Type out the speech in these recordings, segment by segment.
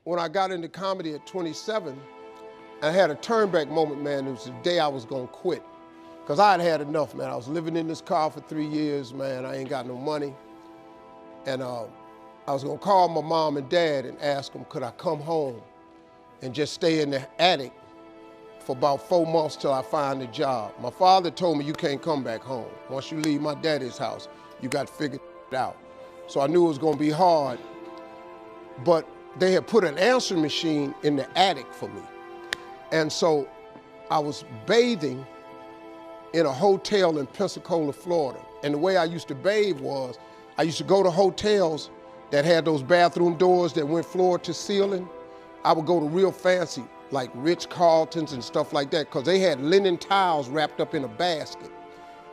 when I got into comedy at 27, I had a turn back moment, man. It was the day I was gonna quit. Because I had had enough, man. I was living in this car for 3 years, man. I ain't got no money. And I was gonna call my mom and dad and ask them, could I come home and just stay in the attic for about 4 months till I find a job. My father told me, you can't come back home. Once you leave my daddy's house, you got to figure it out. So I knew it was gonna be hard, but they had put an answering machine in the attic for me. And so I was bathing in a hotel in Pensacola, Florida. And the way I used to bathe was, I used to go to hotels that had those bathroom doors that went floor to ceiling. I would go to real fancy, like Ritz-Carltons and stuff like that, because they had linen towels wrapped up in a basket.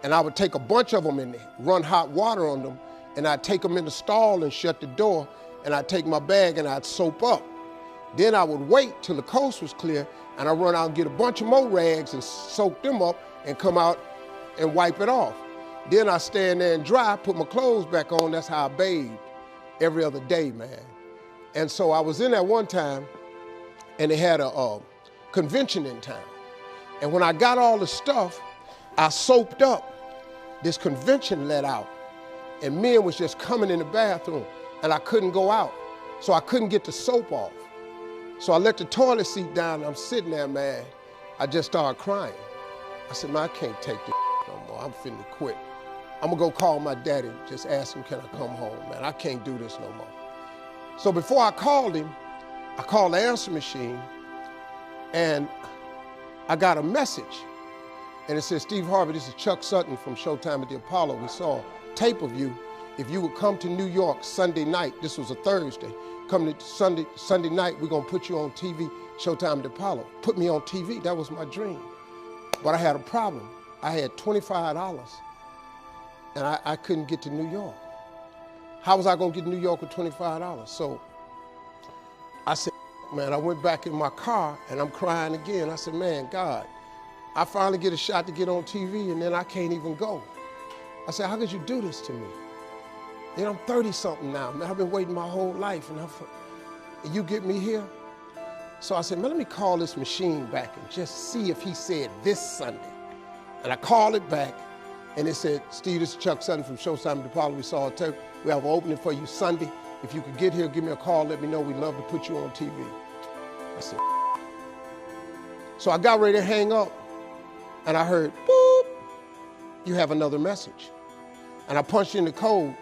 And I would take a bunch of them and run hot water on them, and I'd take them in the stall and shut the door, and I'd take my bag and I'd soap up. Then I would wait till the coast was clear, and I'd run out and get a bunch of more rags and soak them up and come out and wipe it off. Then I'd stand there and dry, put my clothes back on. That's how I bathed every other day, man. And so I was in there one time, and they had a convention in town. And when I got all the stuff, I soaped up. This convention let out, and men was just coming in the bathroom, and I couldn't go out. So I couldn't get the soap off. So I let the toilet seat down, and I'm sitting there, man. I just started crying. I said, man, I can't take this no more. I'm finna quit. I'm gonna go call my daddy, just ask him, can I come home, man? I can't do this no more. So before I called him, I called the answer machine, and I got a message. And it said, Steve Harvey, this is Chuck Sutton from Showtime at the Apollo. We saw a tape of you. If you would come to New York Sunday night, this was a Thursday, come to Sunday night, we're gonna put you on TV, Showtime at the Apollo. Put me on TV, that was my dream. But I had a problem. I had $25, and I couldn't get to New York. How was I gonna get to New York with $25? So I said, man, I went back in my car, and I'm crying again. I said, man, God, I finally get a shot to get on TV, and then I can't even go. I said, how could you do this to me? You know, I'm 30-something now, man. I've been waiting my whole life, and you get me here? So I said, man, let me call this machine back and just see if he said this Sunday. And I called it back, and it said, Steve, this is Chuck Sutton from Showtime at the Apollo. We saw a tape. We have an opening for you Sunday. If you could get here, give me a call, let me know. We'd love to put you on TV. I said, so I got ready to hang up, and I heard, boop, you have another message. And I punched in the code,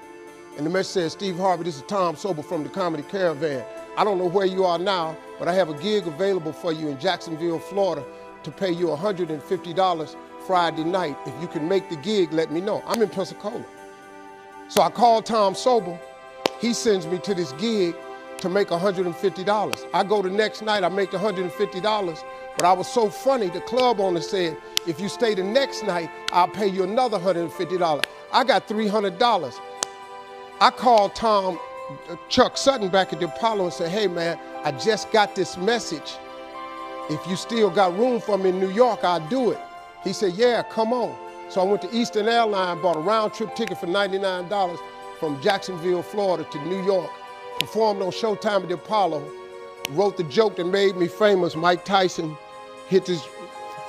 and the message says, Steve Harvey, this is Tom Sobel from the Comedy Caravan. I don't know where you are now, but I have a gig available for you in Jacksonville, Florida, to pay you $150 Friday night. If you can make the gig, let me know. I'm in Pensacola. So I called Tom Sobel. He sends me to this gig to make $150. I go the next night, I make the $150, but I was so funny, the club owner said, if you stay the next night, I'll pay you another $150. I got $300. I called Chuck Sutton back at the Apollo and said, hey man, I just got this message. If you still got room for me in New York, I'll do it. He said, yeah, come on. So I went to Eastern Airlines, bought a round trip ticket for $99 from Jacksonville, Florida to New York, performed on Showtime at the Apollo, wrote the joke that made me famous. Mike Tyson hit this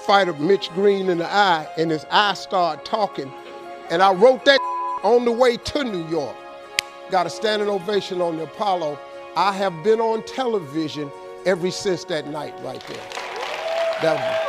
fighter, Mitch Green, in the eye, and his eye started talking. And I wrote that on the way to New York. Got a standing ovation on the Apollo. I have been on television ever since that night right there.